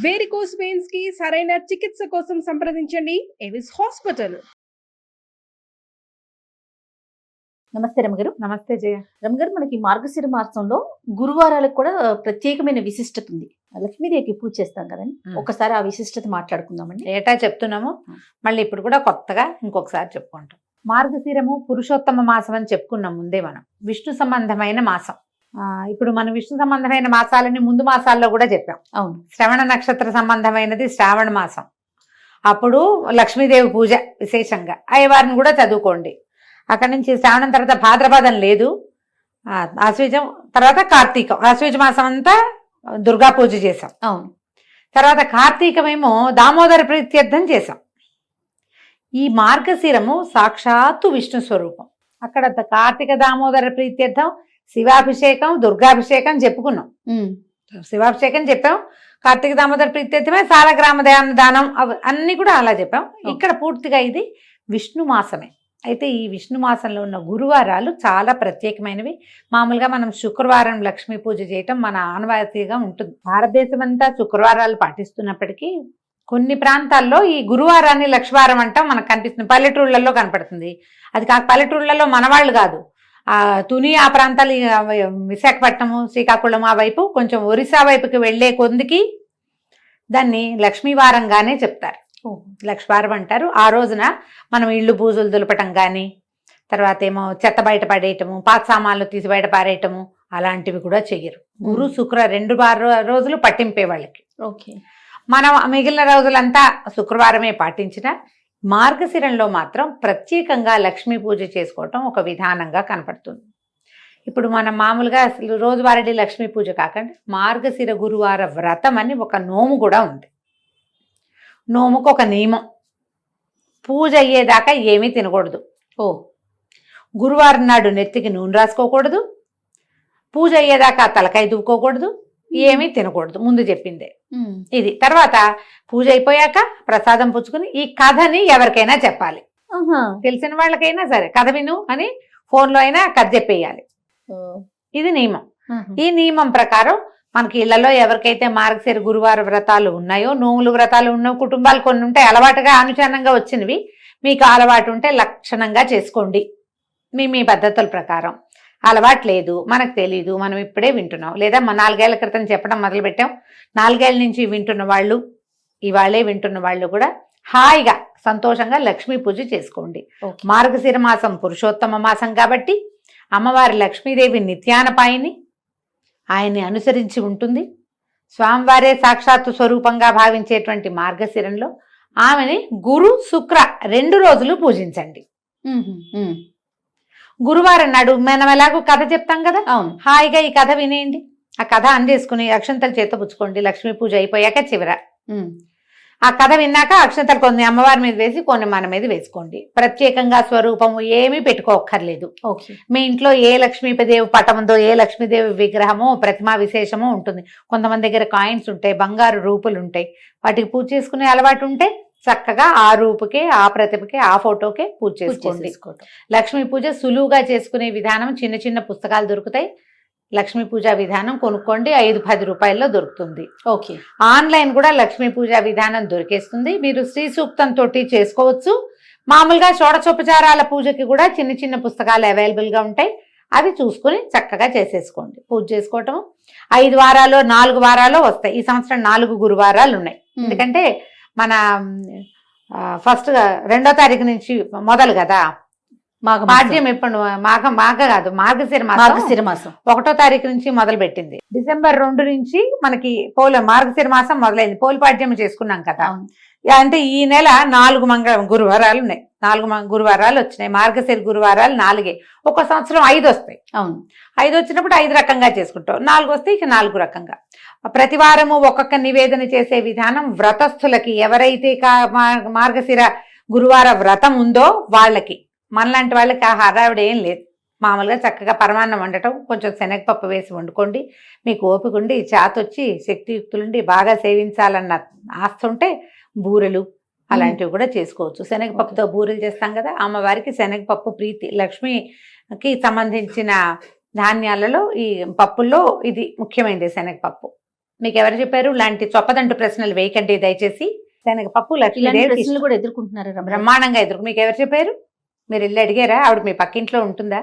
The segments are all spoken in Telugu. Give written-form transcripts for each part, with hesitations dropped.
వేరికోస్ వెయిన్స్ కి సరైన చికిత్స కోసం సంప్రదించండి ఎవిస్ హాస్పిటల్. నమస్తే రమగారు. నమస్తే జయ. రమగారు, మనకి మార్గశిర మాసంలో గురువారాలకు కూడా ప్రత్యేకమైన విశిష్టత ఉంది. లక్ష్మీదేవికి పూజ చేస్తాం కదండి, ఒకసారి ఆ విశిష్టత మాట్లాడుకుందామండి. ఏటా చెప్తున్నాము, మళ్ళీ ఇప్పుడు కూడా కొత్తగా ఇంకొకసారి చెప్పుకుంటాం. మార్గశిరము పురుషోత్తమ మాసం అని చెప్పుకున్నాం ముందే. మనం విష్ణు సంబంధమైన మాసం. ఇప్పుడు మనం విష్ణు సంబంధమైన మాసాలని ముందు మాసాల్లో కూడా చెప్పాం. అవును. శ్రవణ నక్షత్ర సంబంధమైనది శ్రావణ మాసం. అప్పుడు లక్ష్మీదేవి పూజ విశేషంగా అయ్యవారిని కూడా చదువుకోండి. అక్కడి నుంచి శ్రావణం తర్వాత భాద్రపదం లేదు, ఆశ్వీజం తర్వాత కార్తీకం. ఆశ్వీజ మాసం అంతా దుర్గా పూజ చేసాం. అవును. తర్వాత కార్తీకమేమో దామోదర ప్రీత్యర్థం చేసాం. ఈ మార్గశిరము సాక్షాత్తు విష్ణు స్వరూపం. అక్కడ కార్తీక దామోదర ప్రీత్యర్థం శివాభిషేకం దుర్గాభిషేకం చెప్పుకున్నాం. శివాభిషేకం చెప్పాం, కార్తీక దామోదర ప్రీత్యర్థమే సాలగ్రామ దానం అన్ని కూడా అలా చెప్పాం. ఇక్కడ పూర్తిగా ఇది విష్ణు మాసమే. అయితే ఈ విష్ణు మాసంలో ఉన్న గురువారాలు చాలా ప్రత్యేకమైనవి. మామూలుగా మనం శుక్రవారం లక్ష్మీ పూజ చేయటం మన ఆనవాయితీగా ఉంటుంది. భారతదేశం అంతా శుక్రవారాలు పాటిస్తున్నప్పటికీ కొన్ని ప్రాంతాల్లో ఈ గురువారాన్ని లక్ష్మీవారం అంటాం మనకు కనిపిస్తుంది. పల్లెటూళ్ళల్లో కనపడుతుంది. అది కాక పల్లెటూళ్ళల్లో మనవాళ్ళు కాదు, తుని ఆ ప్రాంతాలు, విశాఖపట్నము శ్రీకాకుళం ఆ వైపు కొంచెం ఒరిస్సా వైపుకి వెళ్లే కొందికి దాన్ని లక్ష్మీవారంగానే చెప్తారు. లక్ష్మీవారం అంటారు. ఆ రోజున మనం ఇళ్ళు బూజులు దులపటం కానీ, తర్వాత ఏమో చెత్త బయట పడేయటము, పాత సామాన్లు తీసి బయట పారేయటము అలాంటివి కూడా చెయ్యరు. గురు శుక్ర 2 రోజులు పట్టింపే వాళ్ళకి. ఓకే. మనం మిగిలిన రోజులంతా శుక్రవారమే పాటించిన మార్గశిరంలో మాత్రం ప్రత్యేకంగా లక్ష్మీ పూజ చేసుకోవటం ఒక విధానంగా కనపడుతుంది. ఇప్పుడు మనం మామూలుగా రోజువారీ లక్ష్మీ పూజ కాకుండా మార్గశిర గురువార వ్రతం అని ఒక నోము కూడా ఉంది. నోముకు ఒక నియమం, పూజ అయ్యేదాకా ఏమీ తినకూడదు. గురువారం నాడు నెత్తికి నూనె రాసుకోకూడదు, పూజ అయ్యేదాకా తలకాయ దువ్వుకోకూడదు, ఏమీ తినకూడదు. ముందు చెప్పిందే ఇది. తర్వాత పూజ అయిపోయాక ప్రసాదం పుచ్చుకుని ఈ కథని ఎవరికైనా చెప్పాలి. తెలిసిన వాళ్ళకైనా సరే కథ విను అని ఫోన్లో అయినా కథ చెప్పేయాలి. ఇది నియమం. ఈ నియమం ప్రకారం మనకి ఇళ్లలో ఎవరికైతే మార్గశిర గురువార వ్రతాలు ఉన్నాయో, నోములు వ్రతాలు ఉన్న కుటుంబాలు కొన్ని ఉంటాయి, అలవాటుగా అనుచరణంగా వచ్చినవి. మీకు అలవాటు ఉంటే లక్షణంగా చేసుకోండి మీ పద్ధతుల ప్రకారం. అలవాటు లేదు, మనకు తెలీదు, మనం ఇప్పుడే వింటున్నాం, లేదా 4 ఏళ్ల క్రితం చెప్పడం మొదలుపెట్టాం, 4 ఏళ్ల నుంచి వింటున్న వాళ్ళు, ఇవాళే వింటున్న వాళ్ళు కూడా హాయిగా సంతోషంగా లక్ష్మీ పూజ చేసుకోండి. మార్గశిర మాసం పురుషోత్తమ మాసం కాబట్టి అమ్మవారి లక్ష్మీదేవి నిత్యానపాయిని, ఆయన్ని అనుసరించి ఉంటుంది. స్వామివారే సాక్షాత్తు స్వరూపంగా భావించేటువంటి మార్గశిరంలో ఆమెని గురు శుక్ర 2 రోజులు పూజించండి. గురువారం నాడు మనం ఎలాగో కథ చెప్తాం కదా, హాయిగా ఈ కథ వినేయండి. ఆ కథ అందేసుకుని అక్షంతలు చేత పుచ్చుకోండి. లక్ష్మీ పూజ అయిపోయాక చివర ఆ కథ విన్నాక అక్షంతలు కొన్ని అమ్మవారి మీద వేసి కొన్ని మన మీద వేసుకోండి. ప్రత్యేకంగా స్వరూపము ఏమీ పెట్టుకోక్కర్లేదు. మీ ఇంట్లో ఏ లక్ష్మీదేవి పటం ఉందో, ఏ లక్ష్మీదేవి విగ్రహమో ప్రతిమా విశేషమో ఉంటుంది. కొంతమంది దగ్గర కాయిన్స్ ఉంటాయి, బంగారు రూపులు ఉంటాయి. వాటికి పూజ చేసుకునే అలవాటు ఉంటే చక్కగా ఆ రూపుకే, ఆ ప్రతిభకే, ఆ ఫోటోకే పూజ చేసుకోండి. లక్ష్మీ పూజ సులువుగా చేసుకునే విధానం చిన్న చిన్న పుస్తకాలు దొరుకుతాయి. లక్ష్మీ పూజా విధానం కొనుక్కోండి, 5-10 రూపాయల్లో దొరుకుతుంది. ఓకే. ఆన్లైన్ కూడా లక్ష్మీ పూజా విధానం దొరికేస్తుంది. మీరు శ్రీ సూక్తంతో చేసుకోవచ్చు. మామూలుగా షోడశోపచారాల పూజకి కూడా చిన్న చిన్న పుస్తకాలు అవైలబుల్గా ఉంటాయి. అవి చూసుకుని చక్కగా చేసేసుకోండి. పూజ చేసుకోవటం 5 వారాలు 4 వారాలు వస్తాయి. ఈ సంవత్సరం 4 గురువారాలు ఉన్నాయి. ఎందుకంటే మన ఫస్ట్ 2వ తారీఖు నుంచి మొదలు కదా పాడ్యం. ఎప్పుడు మాఘ కాదు, మార్గశిర మాసం 1వ తారీఖు నుంచి మొదలు పెట్టింది. డిసెంబర్ 2 నుంచి మనకి మార్గశిర మాసం మొదలైంది. పోలిపాడ్యం చేసుకున్నాం కదా. అంటే ఈ నెల 4 గురువారాలు ఉన్నాయి. 4 గురువారాలు వచ్చినాయి. మార్గశిర గురువారాలు 4. ఒక సంవత్సరం 5 వస్తాయి. అవును, 5 వచ్చినప్పుడు 5 రకంగా చేసుకుంటాం. 4 వస్తే ఇక 4 రకంగా. ప్రతి వారము ఒక్కొక్క నివేదన చేసే విధానం వ్రతస్థులకి, ఎవరైతే మార్గశిర గురువార వ్రతం ఉందో వాళ్ళకి. మనలాంటి వాళ్ళకి ఆ హడావిడి ఏం లేదు. మామూలుగా చక్కగా పరమాన్నం వండటం, కొంచెం శనగపప్పు వేసి వండుకోండి. మీకు ఓపిక ఉండి, చేతొచ్చి, శక్తియుక్తులుండి బాగా సేవించాలన్న ఆస్తి ఉంటే బూరెలు అలాంటివి కూడా చేసుకోవచ్చు. శనగపప్పుతో బూరెలు చేస్తాం కదా, అమ్మవారికి శనగపప్పు ప్రీతి. లక్ష్మికి సంబంధించిన ధాన్యాలలో ఈ పప్పుల్లో ఇది ముఖ్యమైనది శనగపప్పు. మీకు ఎవరు చెప్పారు? లాంటి చొప్పదంటు ప్రశ్నలు వేయకండి దయచేసి. శనగపప్పు ఇలాంటి లక్ష్మీదేవికి ప్రశ్నలు కూడా ఎదుర్కొంటున్నారా రమణ? బ్రహ్మాండంగా ఎదురు. మీకు ఎవరు చెప్పారు? మీరు వెళ్ళి అడిగారా? ఆవిడ మీ పక్కింట్లో ఉంటుందా?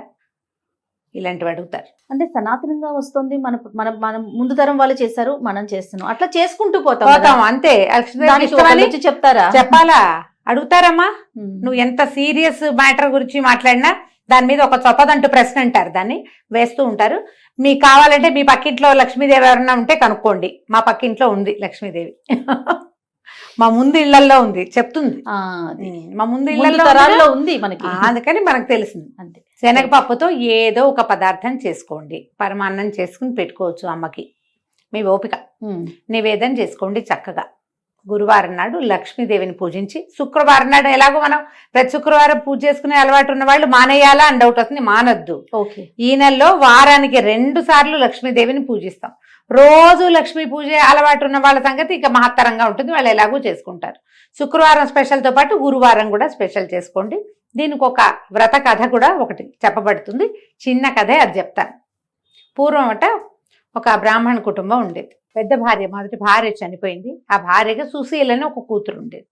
ఇలాంటివి అడుగుతారు. అంటే సనాతనంగా వస్తుంది, మన మన మనం ముందు తరం వాళ్ళు చేశారు, మనం చేస్తున్నాం, అట్లా చేసుకుంటూ పోతాం కదా. పోతాం అంతే. లక్ష్మీదేవికి దానికి ఇష్టమని ఒకళ్ళు వచ్చి చెప్తారా? చెప్పాలా? అడుగుతారమ్మా. ఉమ్. నువ్వు ఎంత సీరియస్ మ్యాటర్ గురించి మాట్లాడినా దాని మీద ఒక చొప్పదంటూ ప్రశ్న అంటారు, దాన్ని వేస్తూ ఉంటారు. మీకు కావాలంటే మీ పక్కింట్లో లక్ష్మీదేవి ఎవరన్నా ఉంటే కనుక్కోండి. మా పక్కింట్లో ఉంది లక్ష్మీదేవి. మా ముందు ఇళ్లలో ఉంది, చెప్తుంది. ఆ, అది. మా ముందు ముందు ఇళ్లలో తరాల్లో ఉంది మనకి. అందుకని మనకు తెలిసింది. అంతే. శనగపప్పుతో ఏదో ఒక పదార్థం చేసుకోండి. పరమాన్నం చేసుకుని పెట్టుకోవచ్చు అమ్మకి, మీ ఓపిక. ఉమ్. నివేదన చేసుకోండి చక్కగా. గురువారం నాడు లక్ష్మీదేవిని పూజించి, శుక్రవారం నాడు ఎలాగో మనం ప్రతి శుక్రవారం పూజ చేసుకునే అలవాటు ఉన్న వాళ్ళు మానేయాలా అని డౌట్ వస్తుంది. మానొద్దు. ఓకే. ఈ నెలలో వారానికి 2 సార్లు లక్ష్మీదేవిని పూజిస్తాం. రోజు లక్ష్మీ పూజ అలవాటు ఉన్న వాళ్ళ సంగతి ఇక మహత్తరంగా ఉంటుంది, వాళ్ళు ఎలాగూ చేసుకుంటారు. శుక్రవారం స్పెషల్తో పాటు గురువారం కూడా స్పెషల్ చేసుకోండి. దీనికి ఒక వ్రత కథ కూడా ఒకటి చెప్పబడుతుంది, చిన్న కథే, అది చెప్తాను. పూర్వం ఒక బ్రాహ్మణ కుటుంబం ఉండేది. పెద్ద భార్య, మొదటి భార్య చనిపోయింది. ఆ భార్యగా సుశీలని ఒక కూతురు ఉండేది.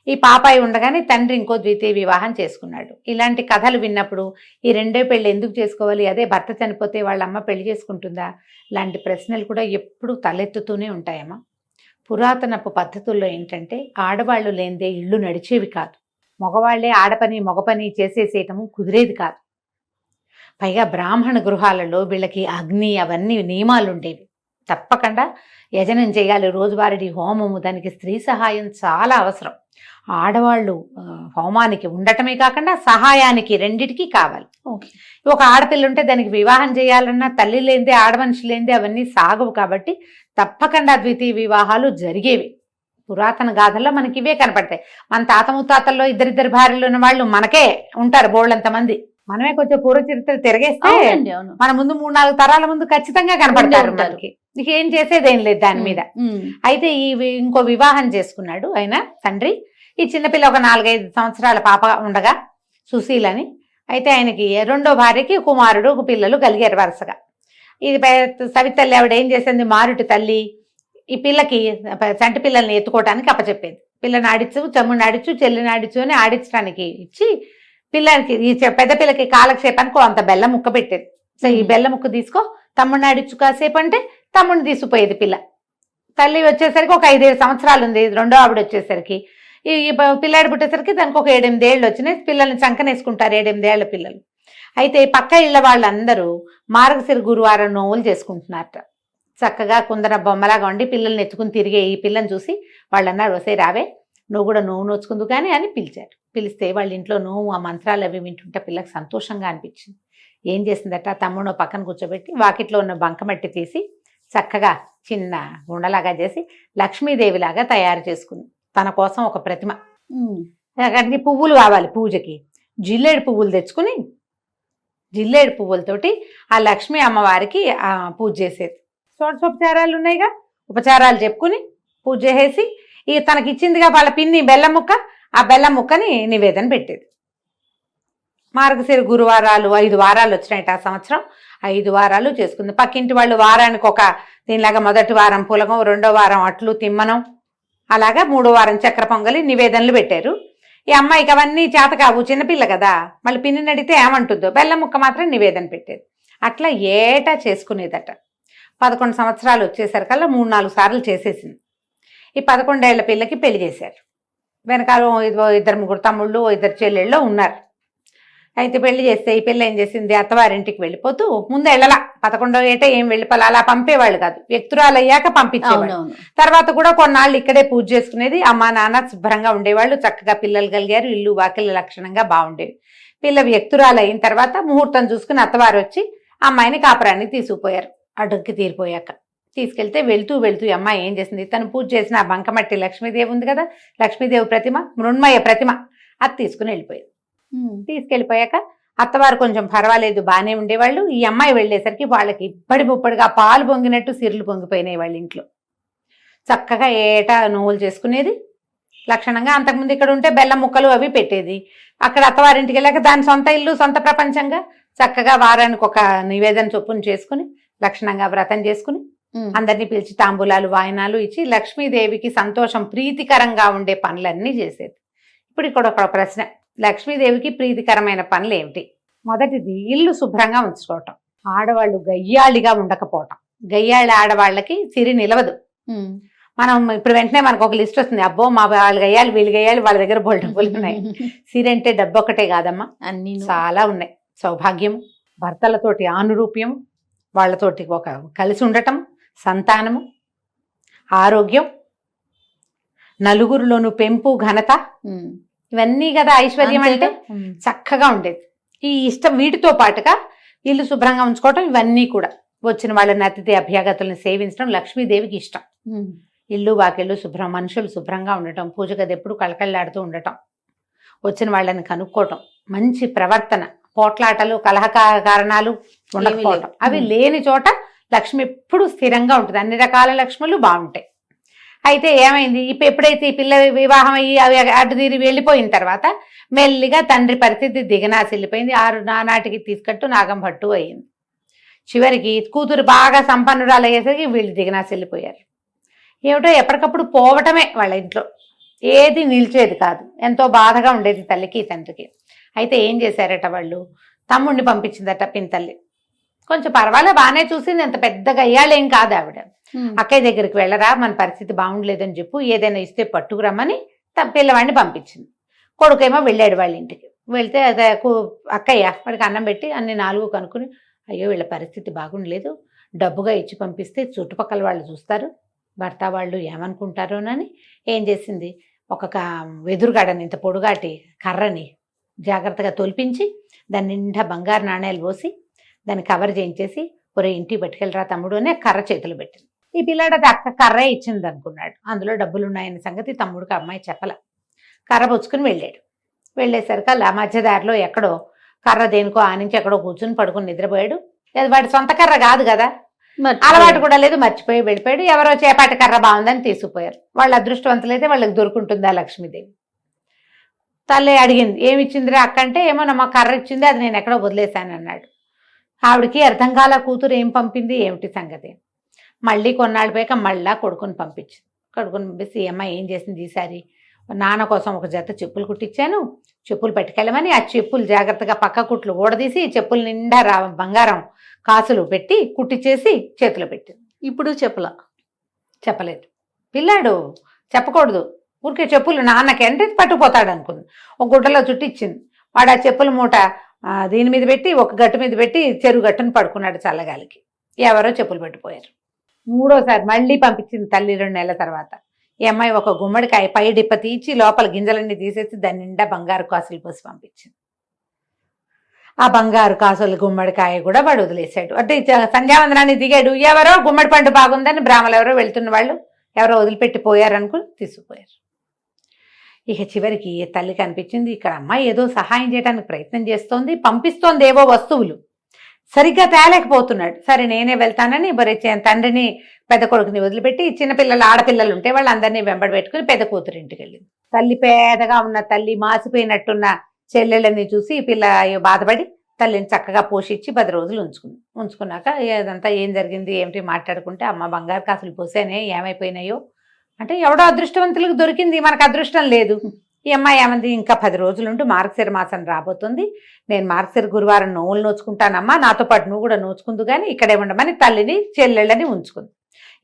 ఈ పాపాయి ఉండగానే తండ్రి ఇంకో ద్వితీయ వివాహం చేసుకున్నాడు. ఇలాంటి కథలు విన్నప్పుడు ఈ 2 పెళ్ళి ఎందుకు చేసుకోవాలి, అదే భర్త చనిపోతే వాళ్ళ అమ్మ పెళ్లి చేసుకుంటుందా, లాంటి ప్రశ్నలు కూడా ఎప్పుడూ తలెత్తుతూనే ఉంటాయమ్మా. పురాతనపు పద్ధతుల్లో ఏంటంటే ఆడవాళ్ళు లేనిదే ఇళ్ళు నడిచేవి కాదు. మగవాళ్లే ఆడపని మగ పని చేసేసేయటము కుదిరేది కాదు. పైగా బ్రాహ్మణ గృహాలలో వీళ్ళకి అగ్ని అవన్నీ నియమాలు ఉండేవి. తప్పకుండా యజనం చేయాలి, రోజువారీ హోమము, దానికి స్త్రీ సహాయం చాలా అవసరం. ఆడవాళ్ళు హోమానికి ఉండటమే కాకుండా సహాయానికి రెండిటికి కావాలి. ఓకే. ఒక ఆడపిల్ల ఉంటే దానికి వివాహం చేయాలన్నా తల్లి లేనిదే, ఆడమనిషి లేనిదే అవన్నీ సాగవు. కాబట్టి తప్పకుండా ద్వితీయ వివాహాలు జరిగేవి. పురాతన గాథల్లో మనకి ఇవే కనపడతాయి. మన తాత ముత్తాతల్లో ఇద్దరిద్దరు భార్యలు ఉన్న వాళ్ళు మనకే ఉంటారు బోళ్ళంతమంది. మనమే కొంచెం పూర్వ చరిత్ర తిరగేస్తే అవునండి, అవును. మన ముందు 3-4 తరాల ముందు ఖచ్చితంగా కనపడతారు ఉంటారు. మనకి. ఇక ఏం చేసేదేం లేదు దాని మీద. ఉమ్. అయితే ఇంకో వివాహం చేసుకున్నాడు ఆయన తండ్రి. ఈ చిన్నపిల్ల ఒక 4-5 సంవత్సరాల పాప ఉండగా, సుశీలని. అయితే ఆయనకి రెండో భార్యకి కుమారుడు, ఒక పిల్లలు కలిగారు వరుసగా. ఇది సవితల్లి ఆవిడ ఏం చేసింది, మారుటి తల్లి ఈ పిల్లకి చంటి పిల్లల్ని ఎత్తుకోవటానికి అప్పచెప్పేది. పిల్లని ఆడించు, తమ్ముడిని ఆడించు, చెల్లిని ఆడించు అని ఆడించడానికి ఇచ్చి, పిల్లలకి ఈ పెద్ద పిల్లకి కాలక్షేపానికి అంత బెల్లం ముక్క పెట్టేది. సో ఈ బెల్లం ముక్క తీసుకో, తమ్ముడిని ఆడించు కాసేపు అంటే తమ్ముడిని తీసుకుపోయేది పిల్ల. తల్లి వచ్చేసరికి ఒక 5-7 సంవత్సరాలు ఉంది. రెండో ఆవిడ వచ్చేసరికి, ఈ పిల్లాడి పుట్టేసరికి దానికి ఒక 7-8 ఏళ్ళు వచ్చినాయి. పిల్లల్ని చంకనేసుకుంటారు 7-8 ఏళ్ల పిల్లలు. అయితే పక్క ఇళ్ల వాళ్ళందరూ మార్గశిర గురువారం నోవులు చేసుకుంటున్నారట. చక్కగా కుందర బొమ్మలాగా ఉండి పిల్లల్ని ఎత్తుకుని తిరిగే ఈ పిల్లని చూసి వాళ్ళు అన్నారు, వసే రావే నువ్వు కూడా నోవు నోచుకుందు కానీ అని పిలిచారు. పిలిస్తే వాళ్ళ ఇంట్లో నోవు ఆ మంత్రాలు అవి వింటుంటే పిల్లకి సంతోషంగా అనిపించింది. ఏం చేసిందట, తమ్ముడు పక్కన కూర్చోబెట్టి వాకిట్లో ఉన్న బంకమట్టి తీసి చక్కగా చిన్న గుండలాగా చేసి లక్ష్మీదేవిలాగా తయారు చేసుకుంది. తన కోసం ఒక ప్రతిమ. అక్కడికి పువ్వులు కావాలి పూజకి. జిల్లేడు పువ్వులు తెచ్చుకుని జిల్లేడు పువ్వులతోటి ఆ లక్ష్మీ అమ్మవారికి పూజ చేసేది. షోడశోపచారాలు ఉన్నాయిగా, ఉపచారాలు చెప్పుకుని పూజ చేసేసి తనకి ఇచ్చిందిగా వాళ్ళ పిన్ని బెల్లం ముక్క, ఆ బెల్లం ముక్కని నివేదన పెట్టేది. మార్గశిర గురువారాలు 5 వారాలు వచ్చినాయి ఆ సంవత్సరం. 5 వారాలు చేసుకుంది. పక్కింటి వాళ్ళు వారానికి ఒక దీనిలాగా మొదటి వారం పులగం, రెండో వారం అట్లు తిమ్మనం, అలాగా 3వ వారం చక్కెర పొంగలి నివేదనలు పెట్టారు. ఈ అమ్మాయికి అవన్నీ చేత కావు, చిన్నపిల్ల కదా, మళ్ళీ పిన్నిని అడిగితే ఏమంటుందో, బెల్లం ముక్క మాత్రం నివేదన పెట్టేది. అట్లా ఏటా చేసుకునేదట. 11 సంవత్సరాలు వచ్చేసరికల్లా 3-4 సార్లు చేసేసింది. ఈ 11 ఏళ్ల పిల్లకి పెళ్లి చేశారు. వెనకాల 2-3 తమ్ముళ్ళు, 2 చెల్లెళ్ళు ఉన్నారు. అయితే పెళ్లి చేస్తే ఈ పిల్ల ఏం చేసింది, అత్తవారింటికి వెళ్ళిపోతూ ముందు వెళ్ళలా, 11వ ఏట ఏం వెళ్ళిపోలే, అలా పంపేవాళ్ళు కాదు, వ్యక్తురాలు అయ్యాక పంపించేవాళ్ళు. తర్వాత కూడా కొన్నాళ్ళు ఇక్కడే పూజ చేసుకునేది. అమ్మా నాన్న శుభ్రంగా ఉండేవాళ్ళు, చక్కగా పిల్లలు కలిగారు, ఇల్లు వాకిళ్ళు లక్షణంగా బాగుండేవి. పిల్ల వ్యక్తురాలు అయిన తర్వాత ముహూర్తం చూసుకుని అత్తవారు వచ్చి అమ్మాయిని కాపురానికి తీసుకుపోయారు. అడ్డుకి తీరిపోయాక తీసుకెళ్తే వెళ్తూ ఈ అమ్మాయి ఏం చేసింది, తను పూజ చేసిన ఆ బంకమట్టి లక్ష్మీదేవి ఉంది కదా, లక్ష్మీదేవి ప్రతిమ, మృణ్మయ ప్రతిమ, అది తీసుకుని వెళ్ళిపోయింది. తీసుకెళ్ళిపోయాక అత్తవారు కొంచెం పర్వాలేదు బాగానే ఉండేవాళ్ళు. ఈ అమ్మాయి వెళ్ళేసరికి వాళ్ళకి ఇప్పటి ముప్పటిగా పాలు పొంగినట్టు సిర్లు పొంగిపోయినాయి వాళ్ళ ఇంట్లో. చక్కగా ఏటా నోవులు చేసుకునేది లక్షణంగా. అంతకుముందు ఇక్కడ ఉంటే బెల్లం ముక్కలు అవి పెట్టేది. అక్కడ అత్తవారింటికి వెళ్ళాక దాని సొంత ఇల్లు, సొంత ప్రపంచంగా చక్కగా వారానికి ఒక నివేదన చొప్పున చేసుకుని లక్షణంగా వ్రతం చేసుకుని అందరినీ పిలిచి తాంబూలాలు వాయినాలు ఇచ్చి లక్ష్మీదేవికి సంతోషం ప్రీతికరంగా ఉండే పనులన్నీ చేసేది. ఇప్పుడు ఇక్కడ ఒక ప్రశ్న, లక్ష్మీదేవికి ప్రీతికరమైన పనులు ఏమిటి? మొదటిది ఇల్లు శుభ్రంగా ఉంచుకోవటం, ఆడవాళ్ళు గయ్యాళిగా ఉండకపోవటం. గయ్యాళి ఆడవాళ్ళకి సిరి నిలవదు. మనం ఇప్పుడు వెంటనే మనకు ఒక లిస్ట్ వస్తుంది, అబ్బో మా వాళ్ళు గయ్యాలి వీళ్ళు గయ్యాలి వాళ్ళ దగ్గర బోల్డ్ డబ్బులు ఉన్నాయి. సిరి అంటే డబ్బు ఒకటే కాదమ్మా, అన్ని చాలా ఉన్నాయి. సౌభాగ్యం, భర్తలతోటి ఆనురూప్యం, వాళ్ళతోటి ఒక కలిసి ఉండటం, సంతానము, ఆరోగ్యం, నలుగురిలోను పెంపు, ఘనత, ఇవన్నీ కదా ఐశ్వర్యం అంటే. చక్కగా ఉండేది. ఈ ఇష్టం వీటితో పాటుగా ఇల్లు శుభ్రంగా ఉంచుకోవటం, ఇవన్నీ కూడా వచ్చిన వాళ్ళని అతిథి అభ్యాగతులను సేవించడం లక్ష్మీదేవికి ఇష్టం. ఇల్లు వాకిళ్ళు శుభ్రం, మనుషులు శుభ్రంగా ఉండటం, పూజ గది ఎప్పుడు కళకళలాడుతూ ఉండటం, వచ్చిన వాళ్ళని కనుక్కోవటం, మంచి ప్రవర్తన, పోట్లాటలు కలహ కారణాలు ఉండకపోవటం, అవి లేని చోట లక్ష్మి ఎప్పుడు స్థిరంగా ఉంటుంది. అన్ని రకాల లక్ష్ములు బాగుంటాయి. అయితే ఏమైంది, ఎప్పుడైతే ఈ పిల్ల వివాహం అయ్యి అవి అటు తీరి వెళ్ళిపోయిన తర్వాత మెల్లిగా తండ్రి పరిస్థితి దిగనాసి వెళ్ళిపోయింది. 6 నానాటికి తీసుకట్టు నాగం భట్టు అయింది. చివరికి కూతురు బాగా సంపన్నురాలు అయ్యేసరికి వీళ్ళు దిగనాసి వెళ్ళిపోయారు. ఏమిటో ఎప్పటికప్పుడు పోవటమే వాళ్ళ ఇంట్లో, ఏది నిలిచేది కాదు. ఎంతో బాధగా ఉండేది తల్లికి తండ్రికి. అయితే ఏం చేశారట వాళ్ళు, తమ్ముడిని పంపించిందట పినతల్లి. కొంచెం పర్వాలే బాగానే చూసింది, ఎంత పెద్దగా అయ్యాలేం కాదు ఆవిడ. అక్కయ్య దగ్గరికి వెళ్ళరా, మన పరిస్థితి బాగుండలేదని చెప్పు, ఏదైనా ఇస్తే పట్టుకురమ్మని పిల్లవాడిని పంపించింది. కొడుకేమో వెళ్ళాడు వాళ్ళ ఇంటికి. వెళ్తే అదే అక్కయ్య వాడికి అన్నం పెట్టి అన్ని 4 కనుక్కుని, అయ్యో వీళ్ళ పరిస్థితి బాగుండలేదు, డబ్బుగా ఇచ్చి పంపిస్తే చుట్టుపక్కల వాళ్ళు చూస్తారు, భర్త వాళ్ళు ఏమనుకుంటారోనని ఏం చేసింది, ఒక వెదురుగాడని ఇంత పొడుగాటి కర్రని జాగ్రత్తగా తొలిపించి దాని నిండా బంగారు నాణేలు పోసి దాన్ని కవర్ చేయించేసి, ఒరే ఇంటికి పట్టుకెళ్ళరా తమ్ముడు అని కర్ర చేతులు పెట్టింది. ఈ పిల్లాడు అది అక్క కర్రే ఇచ్చింది అనుకున్నాడు, అందులో డబ్బులు ఉన్నాయనే సంగతి తమ్ముడికి అమ్మాయి చెప్పల. కర్ర పుచ్చుకుని వెళ్ళాడు. వెళ్ళేసరికి అలా మధ్యదారిలో ఎక్కడో కర్ర దేనికో ఆనించి ఎక్కడో కూర్చుని పడుకుని నిద్రపోయాడు. అది వాడి సొంత కర్ర కాదు కదా, అలవాటు కూడా లేదు, మర్చిపోయి వెళ్ళిపోయాడు. ఎవరో చేపాటి కర్ర బాగుందని తీసుకుపోయారు. వాళ్ళు అదృష్టవంతులైతే వాళ్ళకి దొరుకుంటుందా లక్ష్మీదేవి. తల్లి అడిగింది, ఏమి ఇచ్చిందిరా అక్క అంటే, ఏమో నమ్మ కర్ర ఇచ్చింది, అది నేను ఎక్కడో వదిలేశాను అన్నాడు. ఆవిడకి అర్థం కాల, కూతురు ఏం పంపింది ఏమిటి సంగతి. మళ్ళీ కొన్నాళ్ళు పోయాక మళ్ళా కొడుకుని పంపించింది. కొడుకుని పంపిస్తే అమ్మాయి ఏం చేసింది, ఈసారి నాన్న కోసం ఒక జత చెప్పులు కుట్టించాను, చెప్పులు పట్టుకెళ్ళమని ఆ చెప్పులు జాగ్రత్తగా పక్క కుట్లు ఊడదీసి చెప్పులు నిండా బంగారం కాసులు పెట్టి కుట్టించేసి చేతిలో పెట్టింది. ఇప్పుడు చెప్పలేదు. పిల్లాడు చెప్పకూడదు, ఊరికే చెప్పులు నాన్నకి అంటే పట్టుకుపోతాడు అనుకుంది. ఒక గుడ్డలో చుట్టిచ్చింది. వాడు ఆ చెప్పుల మూట దీని మీద పెట్టి ఒక గట్టు మీద పెట్టి చెరువు గట్టును పడుకున్నాడు చల్లగాలికి. ఎవరో చెప్పులు పెట్టిపోయారు. 3వసారి మళ్ళీ పంపించింది తల్లి 2 నెలల తర్వాత. ఈ అమ్మాయి ఒక గుమ్మడికాయ పై డిప్ప తీసి లోపల గింజలన్నీ తీసేసి దాని నిండా బంగారు కాసులు పోసి పంపించింది. ఆ బంగారు కాసులు గుమ్మడికాయ కూడా వాడు వదిలేశాడు. అంటే సంధ్యావందనాన్ని దిగాడు, ఎవరో గుమ్మడి పండు బాగుందని బ్రాహ్మలు ఎవరో వెళ్తున్న వాళ్ళు ఎవరో వదిలిపెట్టి పోయారనుకుని తీసుకుపోయారు. ఇక చివరికి తల్లికి అనిపించింది, ఇక్కడ అమ్మాయి ఏదో సహాయం చేయడానికి ప్రయత్నం చేస్తోంది, పంపిస్తోంది ఏవో వస్తువులు, సరిగ్గా తేలేకపోతున్నాడు. సరే నేనే వెళ్తానని తండ్రిని పెద్ద కొడుకుని వదిలిపెట్టి చిన్నపిల్లలు ఆడపిల్లలు ఉంటే వాళ్ళందరినీ వెంబడి పెట్టుకుని పెద్ద కూతురు ఇంటికి వెళ్ళింది. తల్లి పేదగా ఉన్న తల్లి మాసిపోయినట్టున్న చెల్లెళ్ళని చూసి పిల్ల బాధపడి తల్లిని చక్కగా పోషించి 10 రోజులు ఉంచుకున్నాక ఇదంతా ఏం జరిగింది ఏమిటి మాట్లాడుకుంటే, అమ్మ బంగారు కాసులు పోసానే ఏమైపోయినాయో అంటే, ఎవడో అదృష్టవంతులకు దొరికింది, మనకు అదృష్టం లేదు. ఈ అమ్మాయి ఏమంది, ఇంకా 10 రోజులుంటూ మార్గశిర మాసం రాబోతుంది, నేను మార్గశిర గురువారం నోవులు నోచుకుంటానమ్మా, నాతో పాటు నువ్వు కూడా నోచుకుందు కానీ ఇక్కడే ఉండమని తల్లిని చెల్లెళ్ళని ఉంచుకుంది.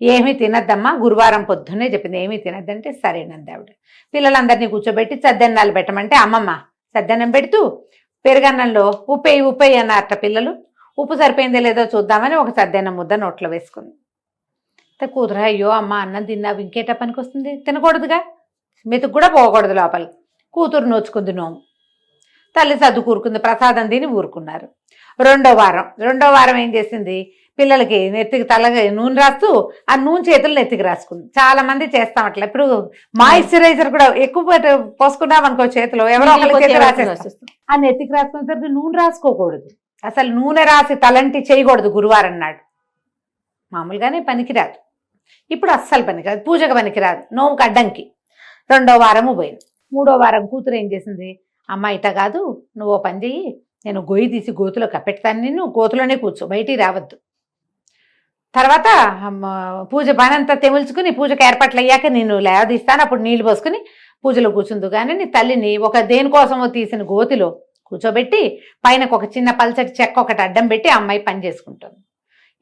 ఏమీ తినద్దమ్మా, గురువారం పొద్దున్నే చెప్పింది, ఏమీ తినద్దంటే సరేనంది ఆవిడ. పిల్లలందరినీ కూర్చోబెట్టి సద్దెన్నాలు పెట్టమంటే అమ్మమ్మ సద్దన్నం పెడుతూ పెరుగన్నంలో ఉప్పేయి అన్నారట పిల్లలు. ఉప్పు సరిపోయిందో లేదో చూద్దామని ఒక సద్దెన్నం ముద్ద నోట్లో వేసుకుంది. కూతురు, అయ్యో అమ్మ అన్నం తిన్నావు ఇంకేట పనికి వస్తుంది, తినకూడదుగా, మెతుకు కూడా పోకూడదు లోపల. కూతురు నోచుకుంది నోము. తల్లి సర్దు కూరుకుంది, ప్రసాదం తిని ఊరుకున్నారు. 2వ వారం ఏం చేసింది, పిల్లలకి నెత్తికి తలగా నూనె రాస్తూ ఆ నూనె చేతులు నెత్తికి రాసుకుంది. చాలా మంది చేస్తాం అట్లా. ఇప్పుడు మాయిశ్చరైజర్ కూడా ఎక్కువ పోసుకున్నాం అనుకో చేతిలో, ఎవరో ఒకరి చేతి రాసేస్తాం. ఆ నెత్తికి రాసుకునేసరికి నూనె రాసుకోకూడదు, అసలు నూనె రాసి తలంటి చేయకూడదు గురువారం నాడు. మామూలుగానే పనికిరాదు, ఇప్పుడు అస్సలు పనికిరాదు, పూజకు పనికిరాదు, నోముకు అడ్డంకి. 2వ వారము పోయింది. 3వ వారం కూతురు ఏం చేసింది, అమ్మ ఇట కాదు, నువ్వు ఓ పని చెయ్యి, నేను గొయ్యి తీసి గోతులో కప్పెడతాను, నిన్ను గోతులోనే కూర్చో, బయటికి రావద్దు. తర్వాత పూజ పనంతా తెముల్చుకుని పూజకు ఏర్పాట్లు అయ్యాక నేను లేవదీస్తాను. అప్పుడు నీళ్లు పోసుకుని పూజలో కూర్చుందు కానీ నీ తల్లిని ఒక దేనికోసమో తీసిన గోతిలో కూర్చోబెట్టి పైన ఒక చిన్న పల్చటి చెక్క ఒకటి అడ్డం పెట్టి అమ్మాయి పని చేసుకుంటుంది.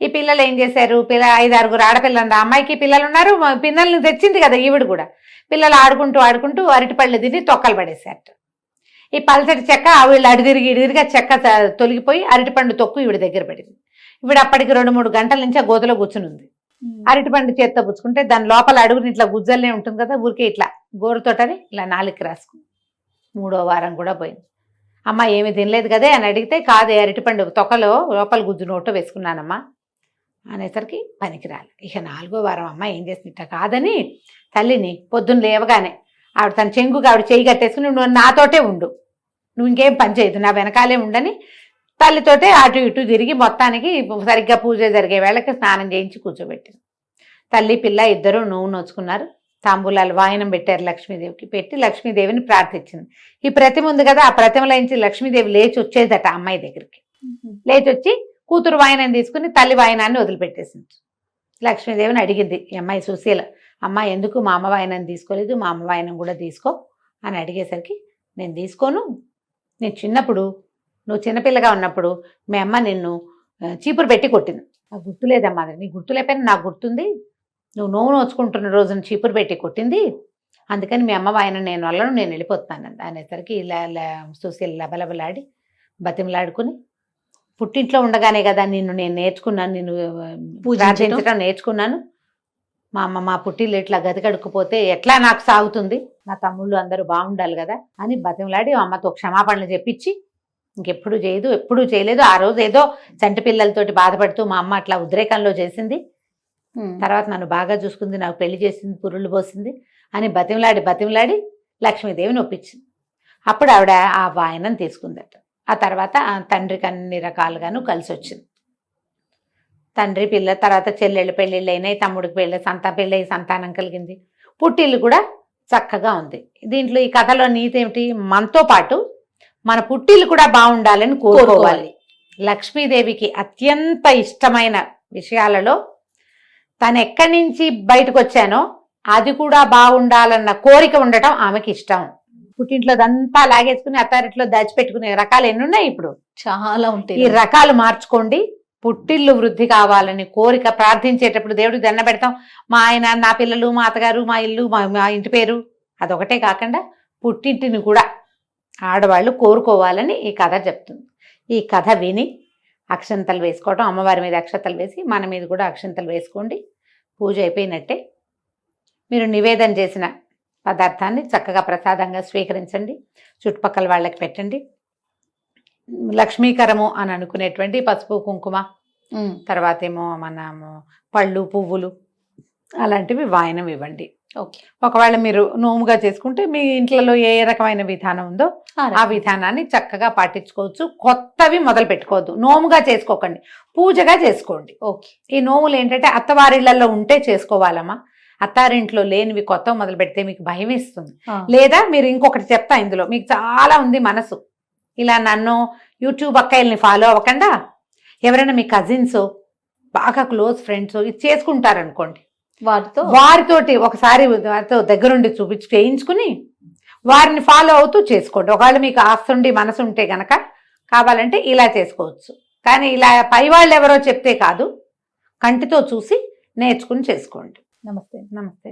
ఈ పిల్లలు ఏం చేశారు, 5-6 ఆడపిల్లలు, అమ్మాయికి పిల్లలు ఉన్నారు, పిల్లల్ని తెచ్చింది కదా ఈవిడ కూడా. పిల్లలు ఆడుకుంటూ అరటిపళ్ళు తిని తొక్కలు పడేశారట. ఈ పల్చటి చెక్క వీళ్ళు ఇడిదిరిగి ఆ చెక్క తొలగిపోయి అరటిపండు తొక్కు ఈవిడ దగ్గర పడింది. ఈవిడ అప్పటికి 2-3 గంటల నుంచి ఆ గోతులో కూర్చుని ఉంది. అరటిపండు చేత్తో పుచ్చుకుంటే దాని లోపల అడుగుని ఇట్లా గుజ్జల్నే ఉంటుంది కదా, ఊరికే ఇట్లా గోరుతోటని ఇలా 4కి రాసుకుంది. 3వ వారం కూడా పోయింది. అమ్మ ఏమి తినలేదు కదే అని అడిగితే, కాదే అరటిపండు తొక్కలో లోపల గుజ్జు నోట్లో వేసుకున్నానమ్మా అనేసరికి పనికిరాలి. ఇక 4వ వారం అమ్మ ఏం చేసింది కాదని తల్లిని పొద్దున్న లేవగానే ఆవిడ తన చెంగుగా ఆవిడ చేయి కట్టేసుకుని, నువ్వు నాతోటే ఉండు, నువ్వు ఇంకేం పని చేయదు, నా వెనకాలే ఉండని తల్లితోటే అటు ఇటు తిరిగి మొత్తానికి సరిగ్గా పూజ జరిగే వేళకి స్నానం చేయించి కూర్చోబెట్టింది. తల్లి పిల్ల ఇద్దరు నువ్వు నోచుకున్నారు. తాంబూలాలు వాయనం పెట్టారు లక్ష్మీదేవికి. పెట్టి లక్ష్మీదేవిని ప్రార్థించింది. ఈ ప్రతిమ ఉంది కదా, ఆ ప్రతిమలో నుంచి లక్ష్మీదేవి లేచి వచ్చేదట అమ్మాయి దగ్గరికి. లేచి వచ్చి కూతురు వాయనం తీసుకుని తల్లి వాయనాన్ని వదిలిపెట్టేసింది. లక్ష్మీదేవిని అడిగింది ఈ అమ్మాయి సుశీల, అమ్మ ఎందుకు మా అమ్మ వాయనం తీసుకోలేదు, మా అమ్మ వాయనం కూడా తీసుకో అని అడిగేసరికి, నేను తీసుకోను, నేను చిన్నప్పుడు నువ్వు చిన్నపిల్లగా ఉన్నప్పుడు మీ అమ్మ నిన్ను చీపురు పెట్టి కొట్టింది, నాకు గుర్తులేదమ్మా, నీ గుర్తులేకపోయినా నాకు గుర్తుంది, నువ్వు నోవు నోచుకుంటున్న రోజున చీపురు పెట్టి కొట్టింది, అందుకని మీ అమ్మ ఆయన నేను వల్లను నేను వెళ్ళిపోతున్నాను అనేసరికి ఇలా సుశీల లబలబలాడి బతిమలాడుకుని, పుట్టింట్లో ఉండగానే కదా నిన్ను నేను నేర్చుకున్నాను, నిన్ను ప్రార్థించడం నేర్చుకున్నాను, మా అమ్మ మా పుట్టిల్లు ఇట్లా గది కడుక్కుపోతే ఎట్లా నాకు సాగుతుంది, నా తమ్ముళ్ళు అందరూ బాగుండాలి కదా అని బతిమలాడి అమ్మతో క్షమాపణలు చెప్పించి ఇంకెప్పుడు చేయదు, ఎప్పుడూ చేయలేదు. ఆ రోజు ఏదో చంటి పిల్లలతోటి బాధపడుతూ మా అమ్మ అట్లా ఉద్రేకంలో చేసింది, తర్వాత నన్ను బాగా చూసుకుంది, నాకు పెళ్లి చేసింది, పురుళ్ళు పోసింది అని బతిమలాడి లక్ష్మీదేవిని ఒప్పించింది. అప్పుడు ఆవిడ ఆ వాయనం తీసుకుందట. ఆ తర్వాత తండ్రికి అన్ని రకాలుగాను కలిసి వచ్చింది. తండ్రి పిల్ల తర్వాత చెల్లెళ్ళు పెళ్ళిళ్ళు అయినాయి, తమ్ముడికి పెళ్ళి సంతానం కలిగింది, పుట్టిల్లు కూడా చక్కగా ఉంది. దీంట్లో ఈ కథలో నీతి ఏమిటి, మనతో పాటు మన పుట్టిల్లు కూడా బాగుండాలని కోరుకోవాలి. లక్ష్మీదేవికి అత్యంత ఇష్టమైన విషయాలలో తను ఎక్కడి నుంచి బయటకు వచ్చానో అది కూడా బాగుండాలన్న కోరిక ఉండటం ఆమెకి ఇష్టం. పుట్టింట్లో దంతా లాగేసుకుని అత్తారింట్లో దాచిపెట్టుకునే రకాలు ఎన్ని ఉన్నాయి, ఇప్పుడు చాలా ఉంటాయి. ఈ రకాలు మార్చుకోండి. పుట్టిల్లు వృద్ధి కావాలని కోరిక ప్రార్థించేటప్పుడు దేవుడికి దండ పెడతాం, మా ఆయన, నా పిల్లలు, మా అత్తగారు, మా ఇల్లు, మా ఇంటి పేరు, అదొకటే కాకుండా పుట్టింటిని కూడా ఆడవాళ్ళు కోరుకోవాలని ఈ కథ చెప్తుంది. ఈ కథ విని అక్షంతలు వేసుకోవటం, అమ్మవారి మీద అక్షంతలు వేసి మన మీద కూడా అక్షంతలు వేసుకోండి. పూజ అయిపోయినట్టే. మీరు నివేదన చేసిన పదార్థాన్ని చక్కగా ప్రసాదంగా స్వీకరించండి, చుట్టుపక్కల వాళ్ళకి పెట్టండి. లక్ష్మీకరము అని అనుకునేటువంటి పసుపు కుంకుమ, తర్వాత ఏమో మనము పళ్ళు పువ్వులు అలాంటివి వాయనం ఇవ్వండి. ఓకే. ఒకవేళ మీరు నోముగా చేసుకుంటే మీ ఇంట్లో ఏ రకమైన విధానం ఉందో ఆ విధానాన్ని చక్కగా పాటించుకోవచ్చు. కొత్తవి మొదలు పెట్టుకోవద్దు, నోముగా చేసుకోకండి, పూజగా చేసుకోండి. ఓకే. ఈ నోములు ఏంటంటే అత్తవారిళ్లలో ఉంటే చేసుకోవాలమ్మా, అత్తారింట్లో లేనివి కొత్త మొదలు పెడితే మీకు భయం వేస్తుంది. లేదా మీరు ఇంకొకటి చెప్తా, ఇందులో మీకు చాలా ఉంది మనసు, ఇలా నన్ను యూట్యూబ్ అక్కయ్యల్ని ఫాలో అవ్వకుండా ఎవరైనా మీ కజిన్స్ బాగా క్లోజ్ ఫ్రెండ్స్ ఇది చేసుకుంటారనుకోండి, వారితోటి ఒకసారి వారితో దగ్గరుండి చేయించుకుని వారిని ఫాలో అవుతూ చేసుకోండి. ఒకవేళ మీకు ఆస్తుండి మనసు ఉంటే గనక కావాలంటే ఇలా చేసుకోవచ్చు. కానీ ఇలా పై వాళ్ళు ఎవరో చెప్తే కాదు, కంటితో చూసి నేర్చుకుని చేసుకోండి. నమస్తే. నమస్తే.